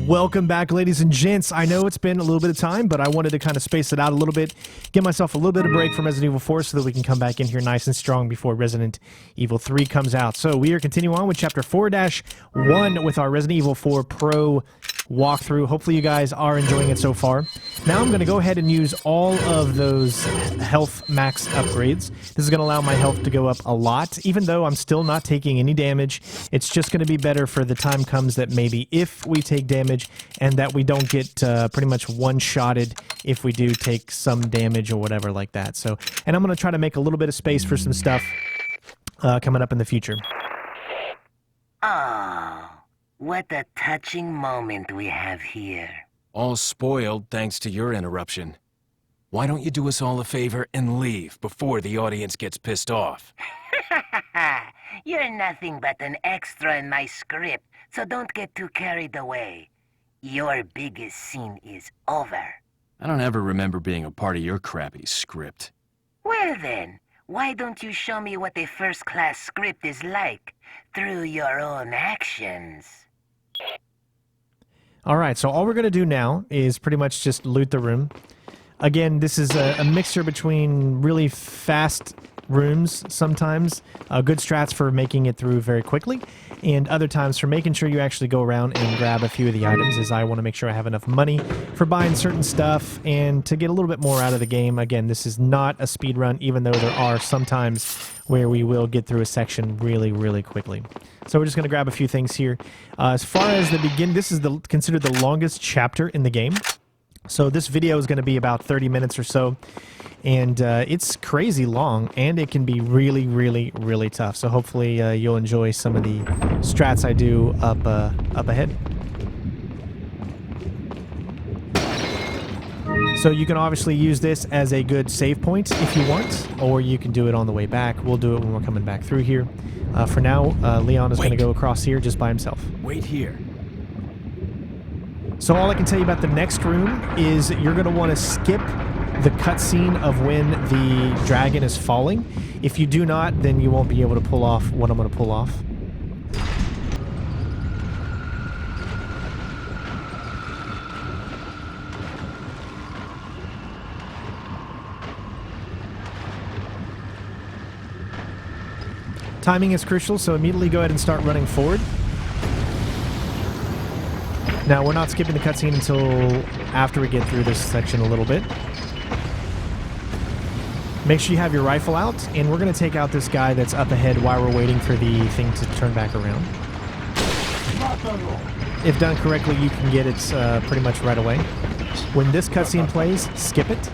Welcome back, ladies and gents. I know it's been a little bit of time, but I wanted to kind of space it out a little bit, give myself a little bit of break from Resident Evil 4 so that we can come back in here nice and strong before Resident Evil 3 comes out. So we are continuing on with Chapter 4-1 with our Resident Evil 4 Pro walkthrough. Hopefully you guys are enjoying it so far. Now I'm going to go ahead and use all of those health max upgrades. This is going to allow my health to go up a lot, even though I'm still not taking any damage. It's just going to be better for the time comes that maybe if we take damage and that we don't get pretty much one-shotted if we do take some damage or whatever like that. So, and I'm going to try to make a little bit of space for some stuff coming up in the future. Oh, what a touching moment we have here. All spoiled thanks to your interruption. Why don't you do us all a favor and leave before the audience gets pissed off? You're nothing but an extra in my script, so don't get too carried away. Your biggest scene is over. I don't ever remember being a part of your crappy script. Well then, why don't you show me what a first-class script is like through your own actions? Alright, so all we're going to do now is pretty much just loot the room. Again, this is a mixture between really fast rooms sometimes, good strats for making it through very quickly, and other times for making sure you actually go around and grab a few of the items, as I want to make sure I have enough money for buying certain stuff and to get a little bit more out of the game. Again, this is not a speed run, even though there are some times where we will get through a section really, really quickly. So we're just going to grab a few things here. As far as the begin, this is considered the longest chapter in the game. So this video is going to be about 30 minutes or so, and it's crazy long, and it can be really, really, really tough. So hopefully you'll enjoy some of the strats I do up ahead. So you can obviously use this as a good save point if you want, or you can do it on the way back. We'll do it when we're coming back through here. For now, Leon is going to go across here just by himself. Wait here. So all I can tell you about the next room is you're going to want to skip the cutscene of when the dragon is falling. If you do not, then you won't be able to pull off what I'm going to pull off. Timing is crucial, so immediately go ahead and start running forward. Now, we're not skipping the cutscene until after we get through this section a little bit. Make sure you have your rifle out, and we're going to take out this guy that's up ahead while we're waiting for the thing to turn back around. If done correctly, you can get it pretty much right away. When this cutscene plays, skip it.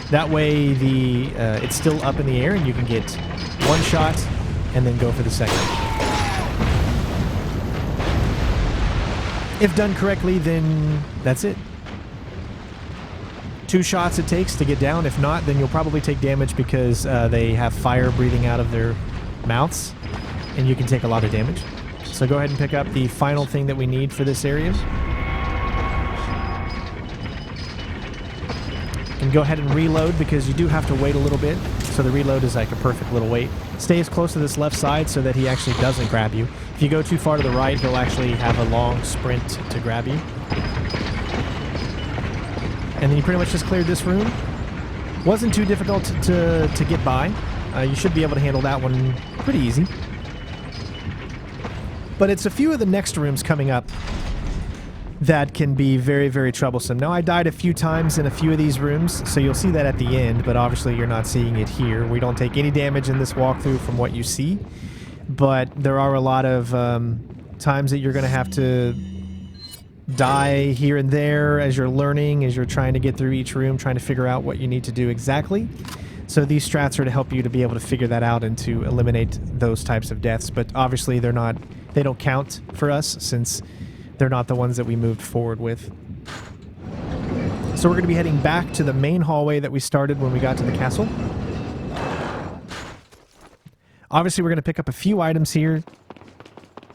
That way, it's still up in the air, and you can get one shot and then go for the second. If done correctly, then that's it. 2 shots it takes to get down. If not, then you'll probably take damage because they have fire breathing out of their mouths, and you can take a lot of damage. So go ahead and pick up the final thing that we need for this area. And go ahead and reload because you do have to wait a little bit. So the reload is like a perfect little wait. Stay as close to this left side so that he actually doesn't grab you. If you go too far to the right, he'll actually have a long sprint to grab you. And then you pretty much just cleared this room. Wasn't too difficult to get by. You should be able to handle that one pretty easy. But it's a few of the next rooms coming up that can be very, very troublesome. Now, I died a few times in a few of these rooms, so you'll see that at the end, but obviously you're not seeing it here. We don't take any damage in this walkthrough from what you see, but there are a lot of times that you're going to have to die here and there as you're learning, as you're trying to get through each room, trying to figure out what you need to do exactly. So these strats are to help you to be able to figure that out and to eliminate those types of deaths, but obviously they don't count for us since they're not the ones that we moved forward with. So we're going to be heading back to the main hallway that we started when we got to the castle. Obviously, we're going to pick up a few items here.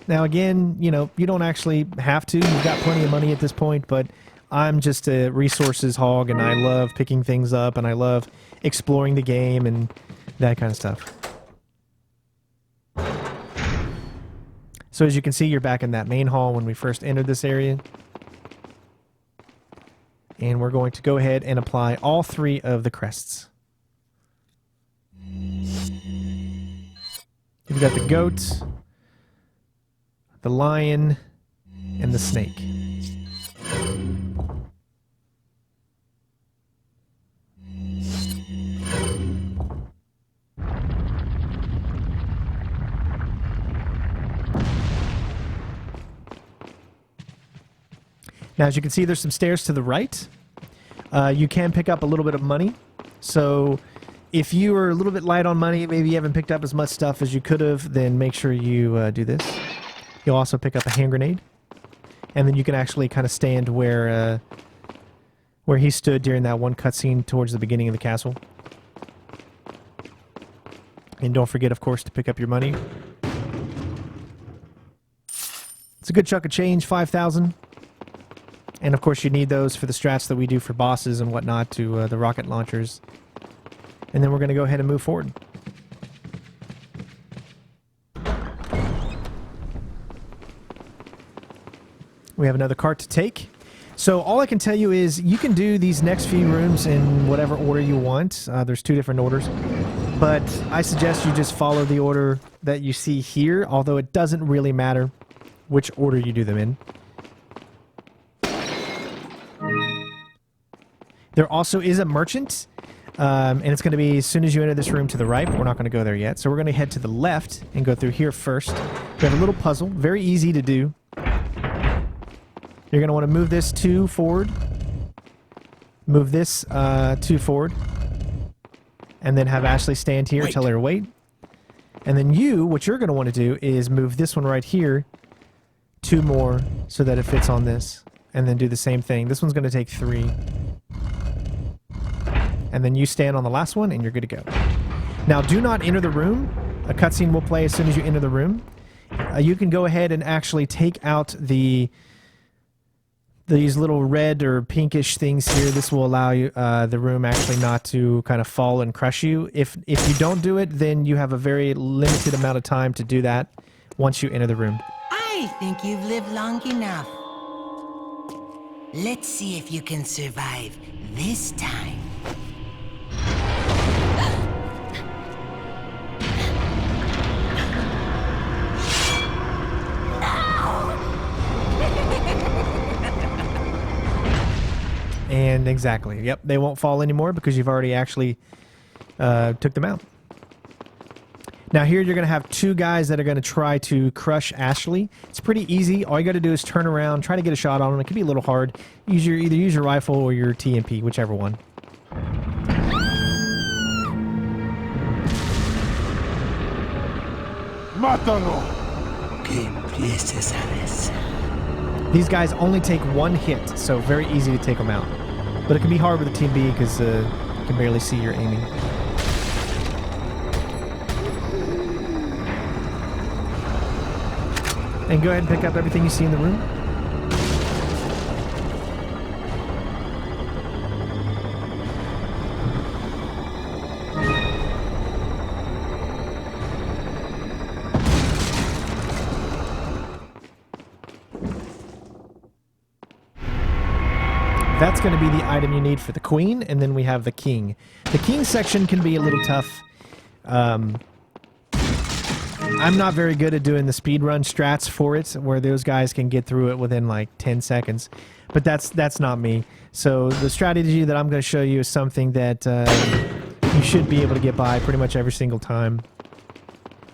Now, again, you know, you don't actually have to. You've got plenty of money at this point, but I'm just a resources hog, and I love picking things up, and I love exploring the game and that kind of stuff. So as you can see, you're back in that main hall when we first entered this area. And we're going to go ahead and apply all 3 of the crests. You've got the goat, the lion, and the snake. Now, as you can see, there's some stairs to the right. You can pick up a little bit of money. So if you are a little bit light on money, maybe you haven't picked up as much stuff as you could have, then make sure you do this. You'll also pick up a hand grenade. And then you can actually kind of stand where he stood during that one cutscene towards the beginning of the castle. And don't forget, of course, to pick up your money. It's a good chunk of change, 5,000. And of course you need those for the strats that we do for bosses and whatnot, to the rocket launchers. And then we're going to go ahead and move forward. We have another cart to take. So all I can tell you is you can do these next few rooms in whatever order you want. There's 2 different orders. But I suggest you just follow the order that you see here, although it doesn't really matter which order you do them in. There also is a merchant, and it's going to be as soon as you enter this room to the right, but we're not going to go there yet. So we're going to head to the left and go through here first. We have a little puzzle, very easy to do. You're going to want to move this 2 forward, move this 2 forward, and then have Ashley stand here, tell her to wait. And then what you're going to want to do is move this one right here 2 more so that it fits on this, and then do the same thing. This one's going to take 3. And then you stand on the last one, and you're good to go. Now, do not enter the room. A cutscene will play as soon as you enter the room. You can go ahead and actually take out these little red or pinkish things here. This will allow you the room actually not to kind of fall and crush you. If you don't do it, then you have a very limited amount of time to do that once you enter the room. I think you've lived long enough. Let's see if you can survive this time. And exactly. Yep, they won't fall anymore because you've already actually took them out. Now here you're going to have 2 guys that are going to try to crush Ashley. It's pretty easy. All you got to do is turn around, try to get a shot on them. It can be a little hard. Either use your rifle or your TMP, whichever one. ¡Mátalo! ¿Qué empieces a decir? These guys only take 1 hit, so very easy to take them out. But it can be hard with a Team B because you can barely see your aiming. And go ahead and pick up everything you see in the room. That's going to be the item you need for the queen, and then we have the king. The king section can be a little tough. I'm not very good at doing the speedrun strats for it, where those guys can get through it within like 10 seconds. But that's not me. So the strategy that I'm going to show you is something that you should be able to get by pretty much every single time.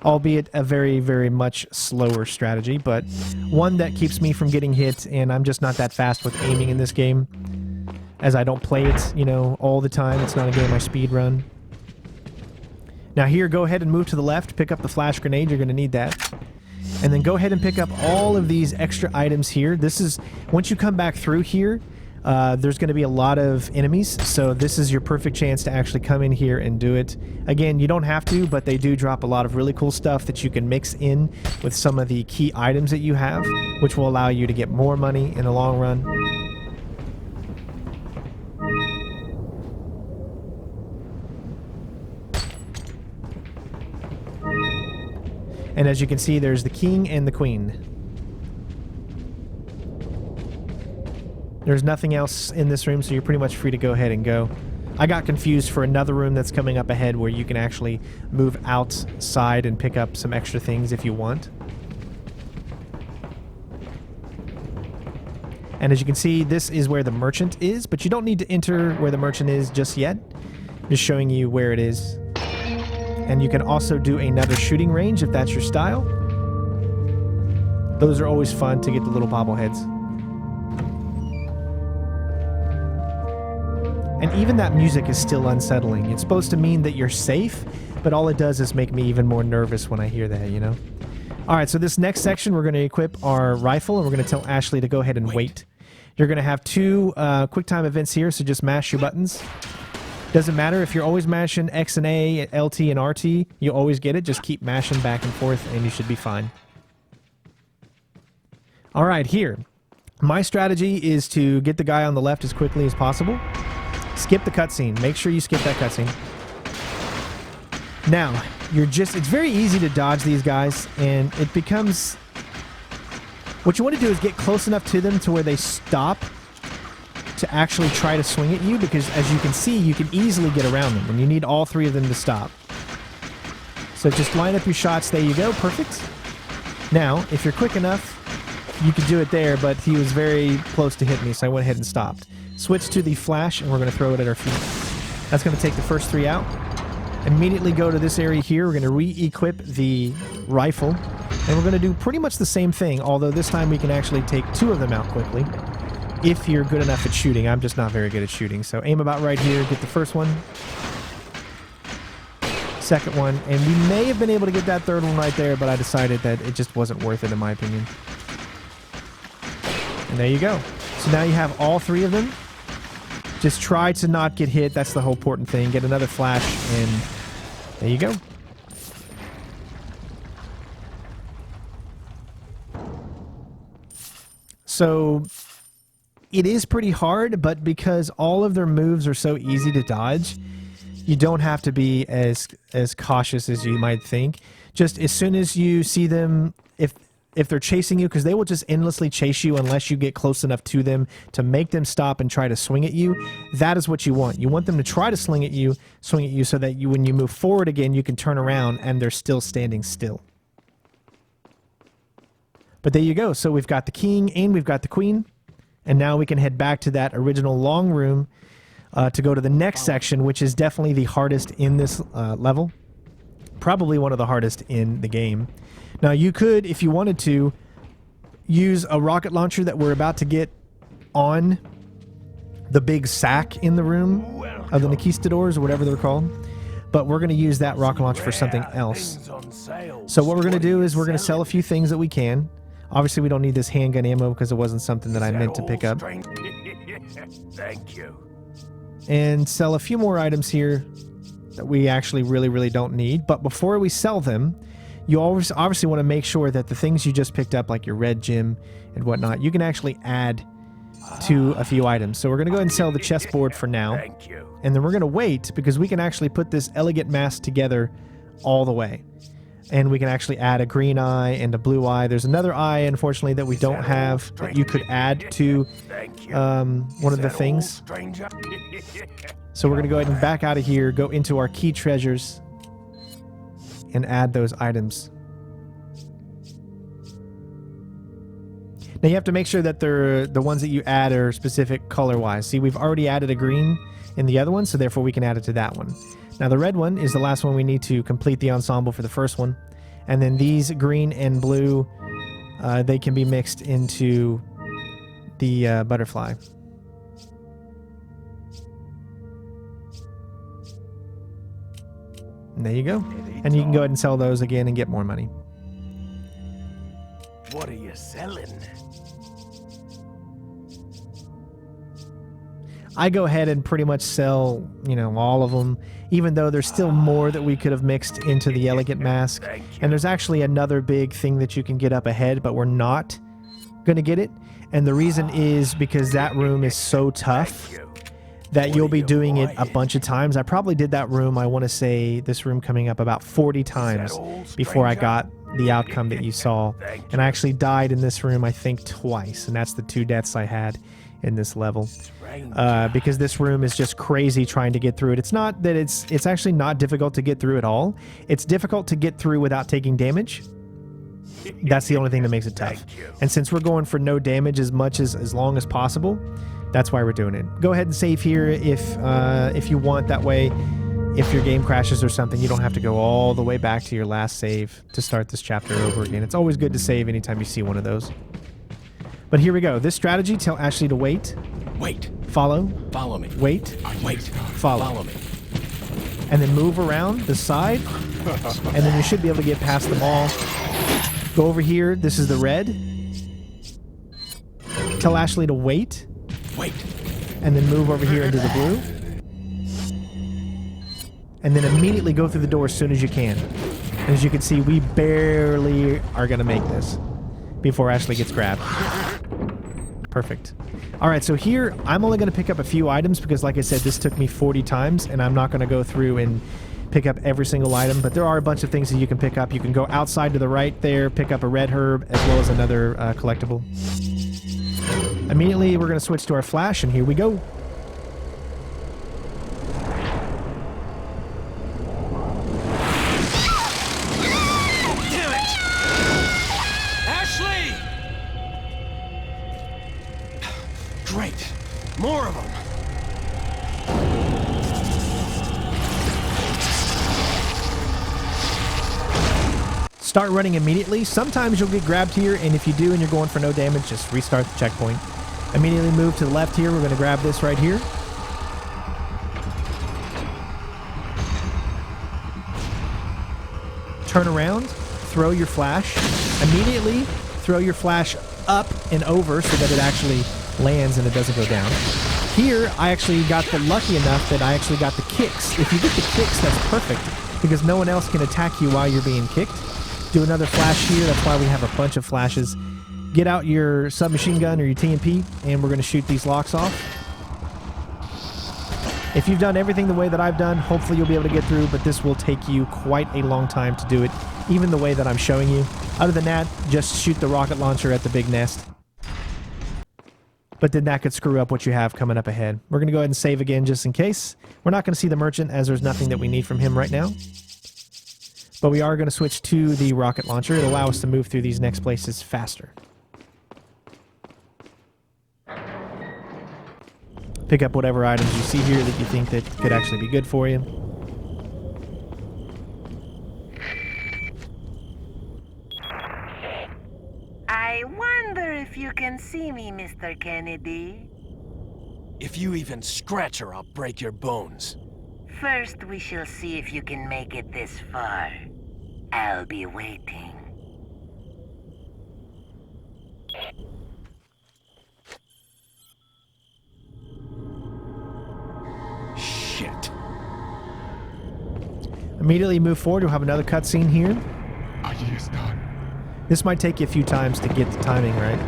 Albeit a very, very much slower strategy, but one that keeps me from getting hit, and I'm just not that fast with aiming in this game, as I don't play it, you know, all the time. It's not a game I speedrun. Now here, go ahead and move to the left, pick up the flash grenade, you're going to need that. And then go ahead and pick up all of these extra items here. This is, once you come back through here, there's going to be a lot of enemies, so this is your perfect chance to actually come in here and do it. Again, you don't have to, but they do drop a lot of really cool stuff that you can mix in with some of the key items that you have, which will allow you to get more money in the long run. And as you can see, there's the king and the queen. There's nothing else in this room, so you're pretty much free to go ahead and go. I got confused for another room that's coming up ahead where you can actually move outside and pick up some extra things if you want. And as you can see, this is where the merchant is, but you don't need to enter where the merchant is just yet. Just showing you where it is. And you can also do another shooting range if that's your style. Those are always fun to get the little bobbleheads. And even that music is still unsettling. It's supposed to mean that you're safe, but all it does is make me even more nervous when I hear that, you know? Alright, so this next section, we're going to equip our rifle, and we're going to tell Ashley to go ahead and wait. You're going to have two quick time events here, so just mash your buttons. Doesn't matter if you're always mashing X and A, LT and RT, you always get it. Just keep mashing back and forth and you should be fine. Alright, here. My strategy is to get the guy on the left as quickly as possible. Skip the cutscene. Make sure you skip that cutscene. Now, it's very easy to dodge these guys, and it becomes... What you want to do is get close enough to them to where they stop to actually try to swing at you, because as you can see, you can easily get around them, and you need all three of them to stop. So just line up your shots. There you go. Perfect. Now, if you're quick enough, you could do it there, but he was very close to hitting me, so I went ahead and stopped. Switch to the flash, and we're going to throw it at our feet. That's going to take the first three out. Immediately go to this area here. We're going to re-equip the rifle, and we're going to do pretty much the same thing, although this time we can actually take two of them out quickly. If you're good enough at shooting. I'm just not very good at shooting. So aim about right here, get the first one, second one, and we may have been able to get that third one right there, but I decided that it just wasn't worth it in my opinion. And there you go. So now you have all three of them. Just try to not get hit. That's the whole important thing. Get another flash, and there you go. So it is pretty hard, but because all of their moves are so easy to dodge, you don't have to be as cautious as you might think. Just as soon as you see them, if they're chasing you, because they will just endlessly chase you unless you get close enough to them to make them stop and try to swing at you. That is what you want. You want them to try to swing at you so that when you move forward again, you can turn around and they're still standing still. But there you go. So we've got the king and we've got the queen. And now we can head back to that original long room to go to the next section, which is definitely the hardest in this level. Probably one of the hardest in the game. Now you could, if you wanted to, use a rocket launcher that we're about to get on the big sack in the room of the Conquistadors, or whatever they're called. But we're going to use that rocket launcher for something else. So what we're going to do is we're going to sell a few things that we can. Obviously, we don't need this handgun ammo because it wasn't something that I meant to pick up. Thank you. And sell a few more items here that we actually really don't need. But before we sell them, you always obviously want to make sure that the things you just picked up, like your red gem and whatnot, you can actually add to a few items. So we're going to go ahead and sell the chessboard for now. Thank you. And then we're going to wait because we can actually put this elegant mask together all the way. And we can actually add a green eye and a blue eye. There's another eye, unfortunately, that we don't have that you could add to one of the things. So we're going to go ahead and back out of here, go into our key treasures, and add those items. Now you have to make sure that the ones that you add are specific color-wise. See, we've already added a green in the other one, so therefore we can add it to that one. Now the red one is the last one we need to complete the ensemble for the first one. And then these green and blue, they can be mixed into the butterfly. And there you go. And you can go ahead and sell those again and get more money. What are you selling? I go ahead and pretty much sell, all of them, even though there's still more that we could have mixed into the elegant mask. And there's actually another big thing that you can get up ahead, but we're not going to get it. And the reason is because that room is so tough that you'll be doing it a bunch of times. I probably did that room, I want to say this room coming up about 40 times before I got the outcome that you saw. And I actually died in this room, I think, twice, and that's the 2 deaths I had in this level. Because this room is just crazy trying to get through it. It's not that it's actually not difficult to get through at all. It's difficult to get through without taking damage. That's the only thing that makes it tough. And since we're going for no damage as long as possible, that's why we're doing it. Go ahead and save here if you want. That way, if your game crashes or something, you don't have to go all the way back to your last save to start this chapter over again. It's always good to save anytime you see one of those. But here we go. This strategy, tell Ashley to wait. Wait. Follow. Follow me. Wait. Wait. Follow. Follow me. And then move around the side. And then you should be able to get past them all. Go over here. This is the red. Tell Ashley to wait. Wait. And then move over here into the blue. And then immediately go through the door as soon as you can. And as you can see, we barely are going to make this before Ashley gets grabbed. Perfect. All right, so here, I'm only going to pick up a few items because, like I said, this took me 40 times, and I'm not going to go through and pick up every single item, but there are a bunch of things that you can pick up. You can go outside to the right there, pick up a red herb, as well as another collectible. Immediately, we're going to switch to our flash, and here we go. Great! More of them! Start running immediately. Sometimes you'll get grabbed here, and if you do and you're going for no damage, just restart the checkpoint. Immediately move to the left here. We're going to grab this right here. Turn around, throw your flash. Immediately throw your flash up and over so that it actually lands and it doesn't go down. Here, I actually got lucky enough that I actually got the kicks. If you get the kicks, that's perfect because no one else can attack you while you're being kicked. Do another flash here. That's why we have a bunch of flashes. Get out your submachine gun or your TMP, and we're going to shoot these locks off. If you've done everything the way that I've done, hopefully you'll be able to get through, but this will take you quite a long time to do it, even the way that I'm showing you. Other than that, just shoot the rocket launcher at the big nest. But then that could screw up what you have coming up ahead. We're going to go ahead and save again just in case. We're not going to see the merchant as there's nothing that we need from him right now. But we are going to switch to the rocket launcher. It'll allow us to move through these next places faster. Pick up whatever items you see here that you think that could actually be good for you. I wonder if you can see me, Mr. Kennedy. If you even scratch her, I'll break your bones. First, we shall see if you can make it this far. I'll be waiting. Shit. Immediately move forward. We'll have another cutscene here. Afghanistan. This might take you a few times to get the timing right.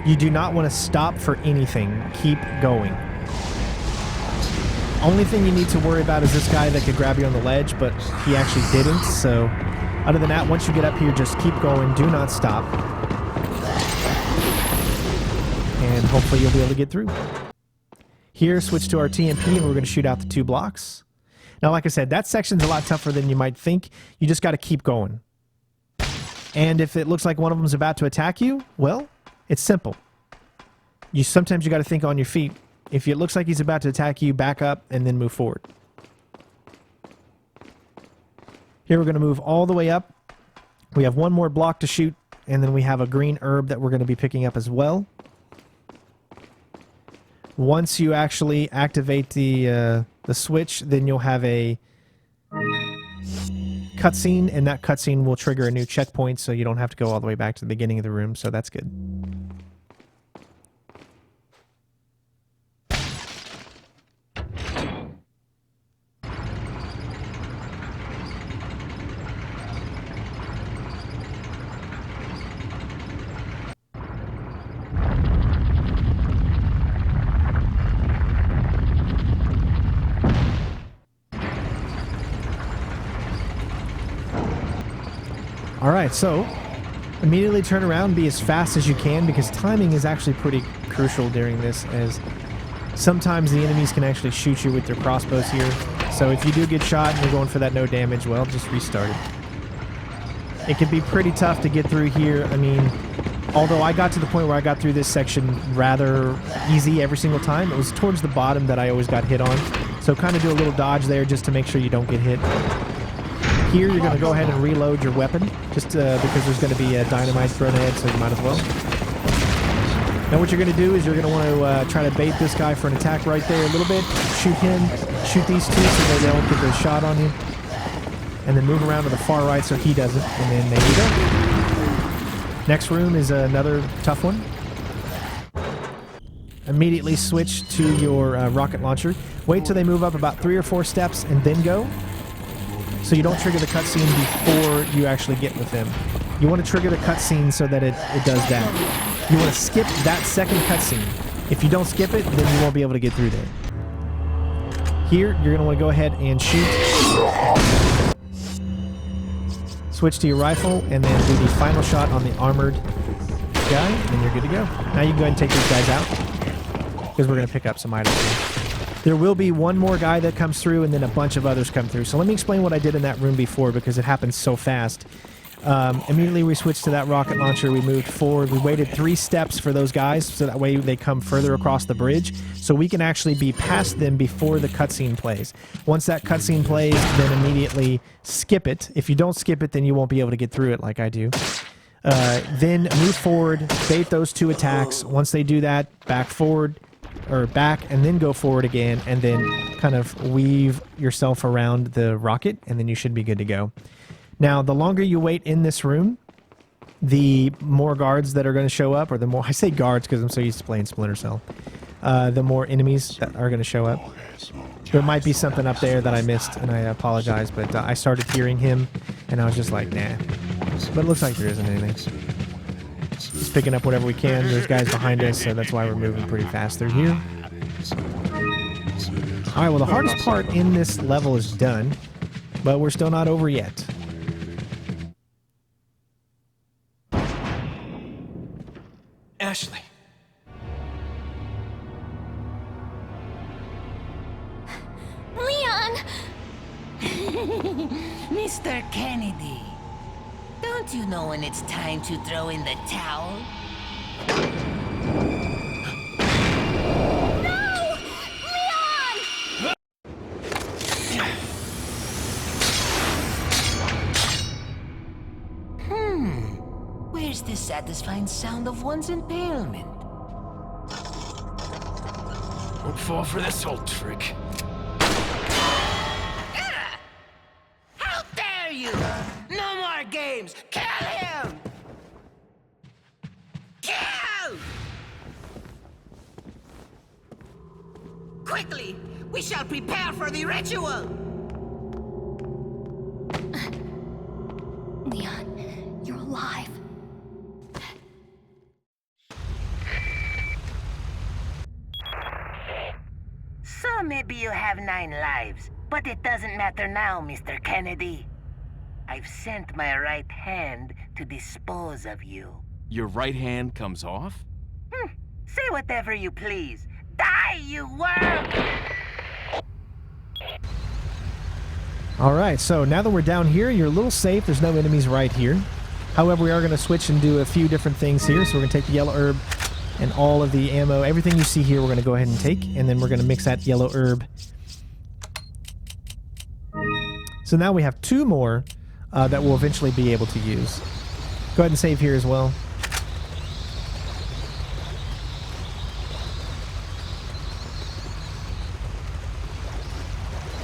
You do not want to stop for anything. Keep going. Only thing you need to worry about is this guy that could grab you on the ledge, but he actually didn't, so other than that, once you get up here, just keep going. Do not stop. And hopefully you'll be able to get through. Here, switch to our TMP, and we're going to shoot out the 2 blocks. Now, like I said, that section's a lot tougher than you might think. You just got to keep going. And if it looks like one of them is about to attack you, well, it's simple. Sometimes you got to think on your feet. If it looks like he's about to attack you, back up and then move forward. Here we're going to move all the way up. We have one more block to shoot, and then we have a green herb that we're going to be picking up as well. Once you actually activate the switch, then you'll have a cutscene, and that cutscene will trigger a new checkpoint, so you don't have to go all the way back to the beginning of the room, so that's good. right, so immediately turn around, be as fast as you can, because timing is actually pretty crucial during this, as sometimes the enemies can actually shoot you with their crossbows here. So if you do get shot and you're going for that no damage, well, just restart it. It can be pretty tough to get through here. I mean, although I got to the point where I got through this section rather easy every single time, it was towards the bottom that I always got hit on. So kind of do a little dodge there just to make sure you don't get hit. Here, you're going to go ahead and reload your weapon, just because there's going to be a dynamite thrown ahead, so you might as well. Now what you're going to do is you're going to want to try to bait this guy for an attack right there a little bit. Shoot him, shoot these two so they don't get their shot on you. And then move around to the far right so he doesn't. And then there you go. Next room is another tough one. Immediately switch to your rocket launcher. Wait till they move up about 3 or 4 steps and then go. So you don't trigger the cutscene before you actually get with them. You want to trigger the cutscene so that it does that. You want to skip that second cutscene. If you don't skip it, then you won't be able to get through there. Here, you're going to want to go ahead and shoot. Switch to your rifle, and then do the final shot on the armored guy, and you're good to go. Now you can go ahead and take these guys out, because we're going to pick up some items here. There will be one more guy that comes through, and then a bunch of others come through. So let me explain what I did in that room before, because it happens so fast. Immediately we switched to that rocket launcher, we moved forward, we waited 3 steps for those guys, so that way they come further across the bridge, so we can actually be past them before the cutscene plays. Once that cutscene plays, then immediately skip it. If you don't skip it, then you won't be able to get through it like I do. Then move forward, bait those 2 attacks. Once they do that, back forward, or back, and then go forward again, and then kind of weave yourself around the rocket, and then you should be good to go. Now, the longer you wait in this room, the more guards that are going to show up, or the more, I say guards because I'm so used to playing Splinter Cell, the more enemies that are going to show up. There might be something up there that I missed, and I apologize, but I started hearing him, and I was just like, nah. But it looks like there isn't anything. Just picking up whatever we can. There's guys behind us, so that's why we're moving pretty fast through here. Alright, well, the hardest part in this level is done, but we're still not over yet. Ashley. Leon! Mr. Kennedy, don't you know when it's time to throw in the towel? No! Leon! Where's the satisfying sound of one's impalement? Don't fall for this old trick. How dare you! No more games! Kill him! Kill! Quickly! We shall prepare for the ritual! Leon, you're alive. So maybe you have 9 lives, but it doesn't matter now, Mr. Kennedy. I've sent my right hand to dispose of you. Your right hand comes off? Say whatever you please. Die, you worm! Alright, so now that we're down here, you're a little safe. There's no enemies right here. However, we are going to switch and do a few different things here. So we're going to take the yellow herb and all of the ammo. Everything you see here, we're going to go ahead and take. And then we're going to mix that yellow herb. So now we have 2 more that we'll eventually be able to use. Go ahead and save here as well.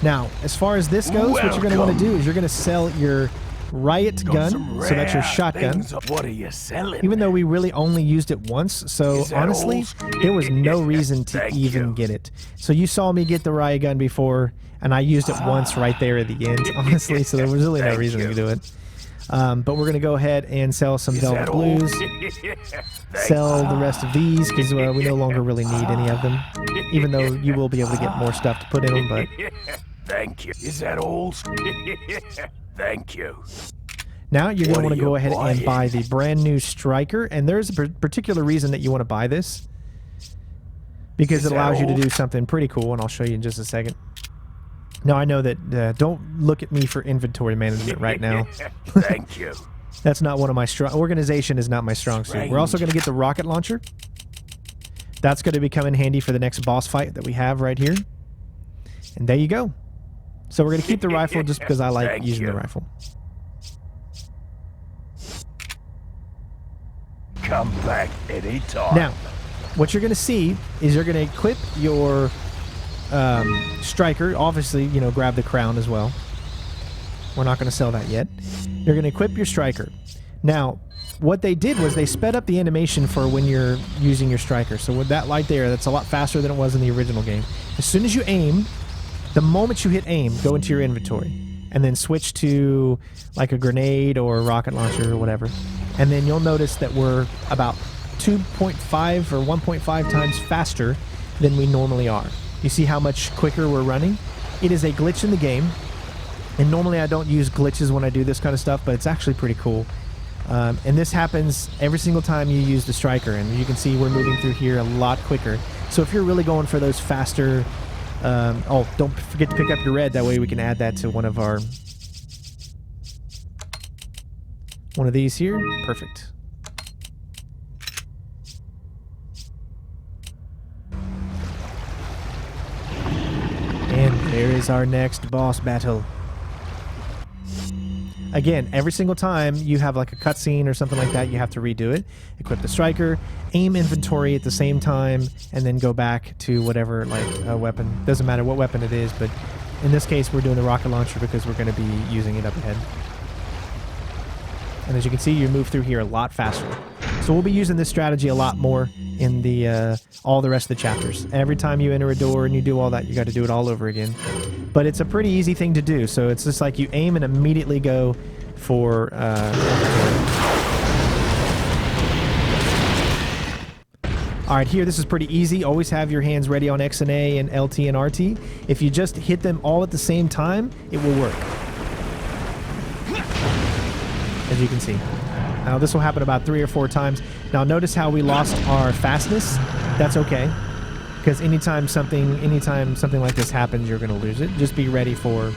Now, as far as this goes, what you're going to want to do is you're going to sell your riot gun, so that's your shotgun. What are you selling? Even though we really only used it once, so honestly, there was no reason to even get it. So you saw me get the riot gun before, and I used it once right there at the end, honestly, so there was really no reason to do it. But we're going to go ahead and sell some Velvet Blues, sell the rest of these, because we no longer really need any of them, even though you will be able to get more stuff to put in them, but... Thank you. Is that all? Thank you. Now you're going to What want are to go you ahead and buying? buy the brand new striker, and there's a particular reason that you want to buy this, because Is it that allows you to all? do something pretty cool, and I'll show you in just a second. Now I know that don't look at me for inventory management right now. Thank you. That's not one of my strong. Organization is not my strong suit. We're also going to get the rocket launcher. That's going to be coming handy for the next boss fight that we have right here. And there you go. So we're going to keep the rifle just because I like Thank using the you. rifle. Come back anytime. Now, what you're going to see is you're going to equip your striker. Obviously, you know, grab the crown as well. We're not going to sell that yet. You're going to equip your striker. Now, what they did was they sped up the animation for when you're using your striker. So with that light there, that's a lot faster than it was in the original game. As soon as you aim, the moment you hit aim, go into your inventory and then switch to like a grenade or a rocket launcher or whatever. And then you'll notice that we're about 2.5 or 1.5 times faster than we normally are. You see how much quicker we're running? It is a glitch in the game. And normally I don't use glitches when I do this kind of stuff, but it's actually pretty cool. And this happens every single time you use the striker. And you can see we're moving through here a lot quicker. So if you're really going for those faster... oh, don't forget to pick up your red. That way we can add that to one of our... one of these here. Perfect. And there is our next boss battle. Again, every single time you have like a cutscene or something like that, you have to redo it. Equip the striker, aim inventory at the same time, and then go back to whatever, like, weapon. Doesn't matter what weapon it is, but in this case, we're doing the rocket launcher because we're going to be using it up ahead. And as you can see, you move through here a lot faster. So we'll be using this strategy a lot more in the all the rest of the chapters. Every time you enter a door and you do all that, you got to do it all over again. But it's a pretty easy thing to do. So it's just like you aim and immediately go for... Alright, here this is pretty easy. Always have your hands ready on X and A and LT and RT. If you just hit them all at the same time, it will work. As you can see. Now this will happen about 3 or 4 times. Now notice how we lost our fastness. That's okay. Because anytime something like this happens, you're going to lose it. Just be ready for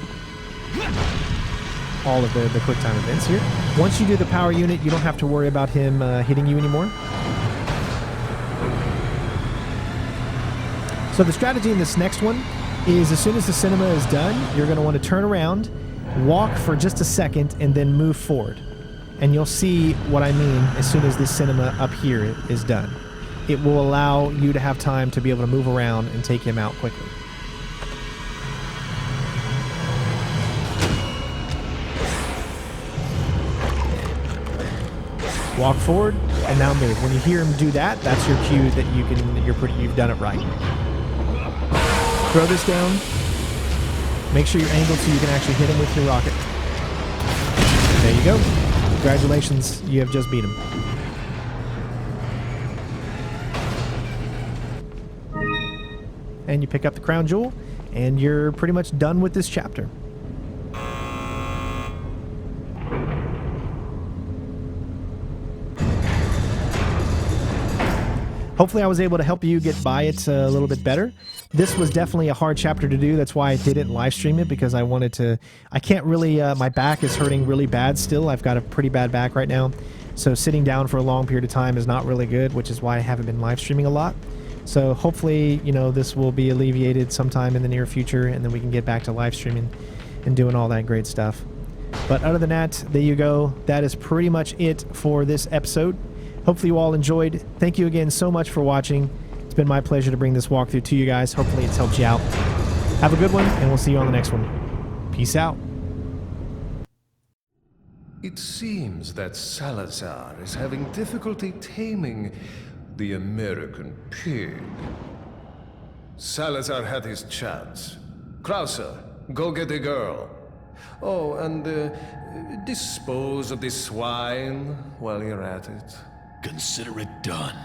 all of the quick time events here. Once you do the power unit, you don't have to worry about him hitting you anymore. So the strategy in this next one is as soon as the cinema is done, you're going to want to turn around, walk for just a second, and then move forward. And you'll see what I mean as soon as this cinema up here is done. It will allow you to have time to be able to move around and take him out quickly. Walk forward and now move. When you hear him do that, that's your cue that you've done it right. Throw this down. Make sure you're angled so you can actually hit him with your rocket. There you go. Congratulations, you have just beat him. And you pick up the crown jewel, and you're pretty much done with this chapter. Hopefully I was able to help you get by it a little bit better. This was definitely a hard chapter to do. That's why I didn't live stream it, because I wanted to... I can't really... my back is hurting really bad still. I've got a pretty bad back right now. So sitting down for a long period of time is not really good, which is why I haven't been live streaming a lot. So hopefully, you know, this will be alleviated sometime in the near future, and then we can get back to live streaming and doing all that great stuff. But other than that, there you go. That is pretty much it for this episode. Hopefully you all enjoyed. Thank you again so much for watching. It's been my pleasure to bring this walkthrough to you guys. Hopefully it's helped you out. Have a good one, and we'll see you on the next one. Peace out. It seems that Salazar is having difficulty taming the American pig. Salazar had his chance. Krauser, go get the girl. Oh, and dispose of the swine while you're at it. Consider it done.